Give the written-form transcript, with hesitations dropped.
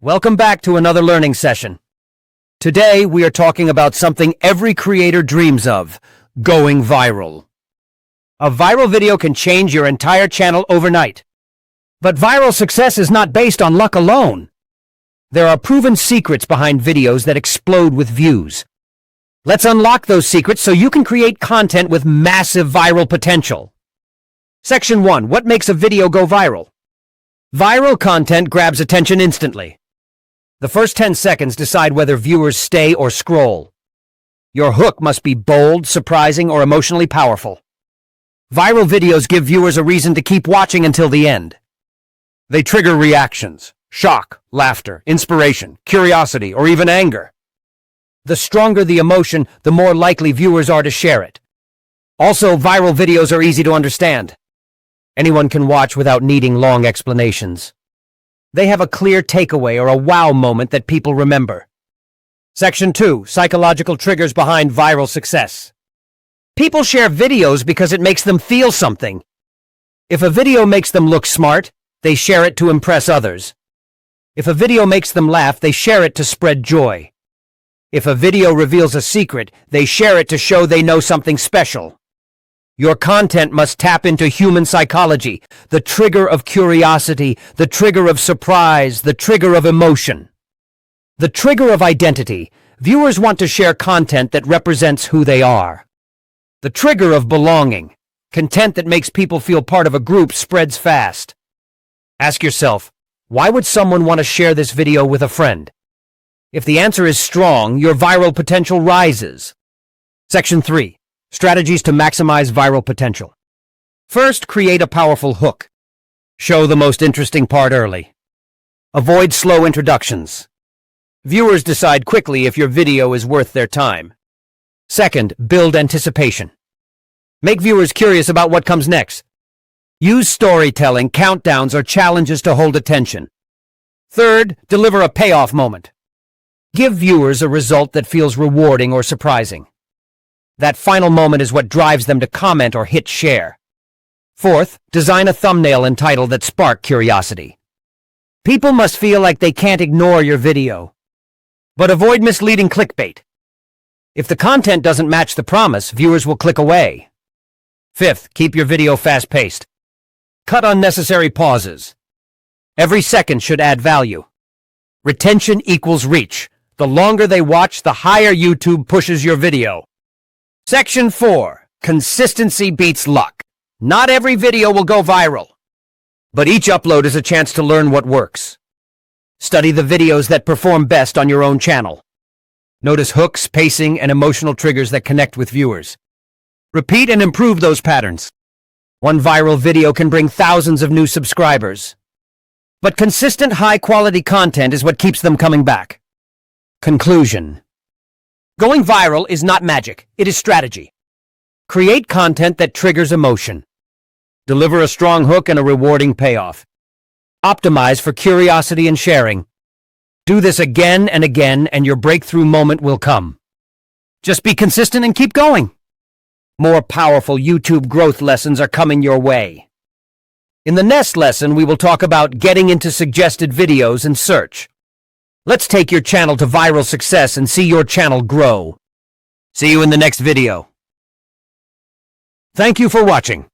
Welcome back to another learning session. Today, we are talking about something every creator dreams of: going viral. A viral video can change your entire channel overnight. But viral success is not based on luck alone. There are proven secrets behind videos that explode with views. Let's unlock those secrets so you can create content with massive viral potential. Section 1. What makes a video go viral? Viral content grabs attention instantly. The first 10 seconds decide whether viewers stay or scroll. Your hook must be bold, surprising, or emotionally powerful. Viral videos give viewers a reason to keep watching until the end. They trigger reactions: shock, laughter, inspiration, curiosity, or even anger. The stronger the emotion, the more likely viewers are to share it. Also, viral videos are easy to understand. Anyone can watch without needing long explanations. They have a clear takeaway or a wow moment that people remember. Section 2. Psychological triggers behind viral success. People share videos because it makes them feel something. If a video makes them look smart, they share it to impress others. If a video makes them laugh, they share it to spread joy. If a video reveals a secret, they share it to show they know something special. Your content must tap into human psychology, the trigger of curiosity, the trigger of surprise, the trigger of emotion. The trigger of identity. Viewers want to share content that represents who they are. The trigger of belonging. Content that makes people feel part of a group spreads fast. Ask yourself, why would someone want to share this video with a friend? If the answer is strong, your viral potential rises. Section 3. Strategies to maximize viral potential. First, create a powerful hook. Show the most interesting part early. Avoid slow introductions. Viewers decide quickly if your video is worth their time. Second, build anticipation. Make viewers curious about what comes next. Use storytelling, countdowns, or challenges to hold attention. Third, deliver a payoff moment. Give viewers a result that feels rewarding or surprising. That final moment is what drives them to comment or hit share. Fourth, design a thumbnail and title that spark curiosity. People must feel like they can't ignore your video. But avoid misleading clickbait. If the content doesn't match the promise, viewers will click away. Fifth, keep your video fast-paced. Cut unnecessary pauses. Every second should add value. Retention equals reach. The longer they watch, the higher YouTube pushes your video. Section 4. Consistency beats luck. Not every video will go viral, but each upload is a chance to learn what works. Study the videos that perform best on your own channel. Notice hooks, pacing, and emotional triggers that connect with viewers. Repeat and improve those patterns. One viral video can bring thousands of new subscribers, but consistent high-quality content is what keeps them coming back. Conclusion. Going viral is not magic, it is strategy. Create content that triggers emotion. Deliver a strong hook and a rewarding payoff. Optimize for curiosity and sharing. Do this again and again, and your breakthrough moment will come. Just be consistent and keep going. More powerful YouTube growth lessons are coming your way. In the next lesson, we will talk about getting into suggested videos and search. Let's take your channel to viral success and see your channel grow. See you in the next video. Thank you for watching.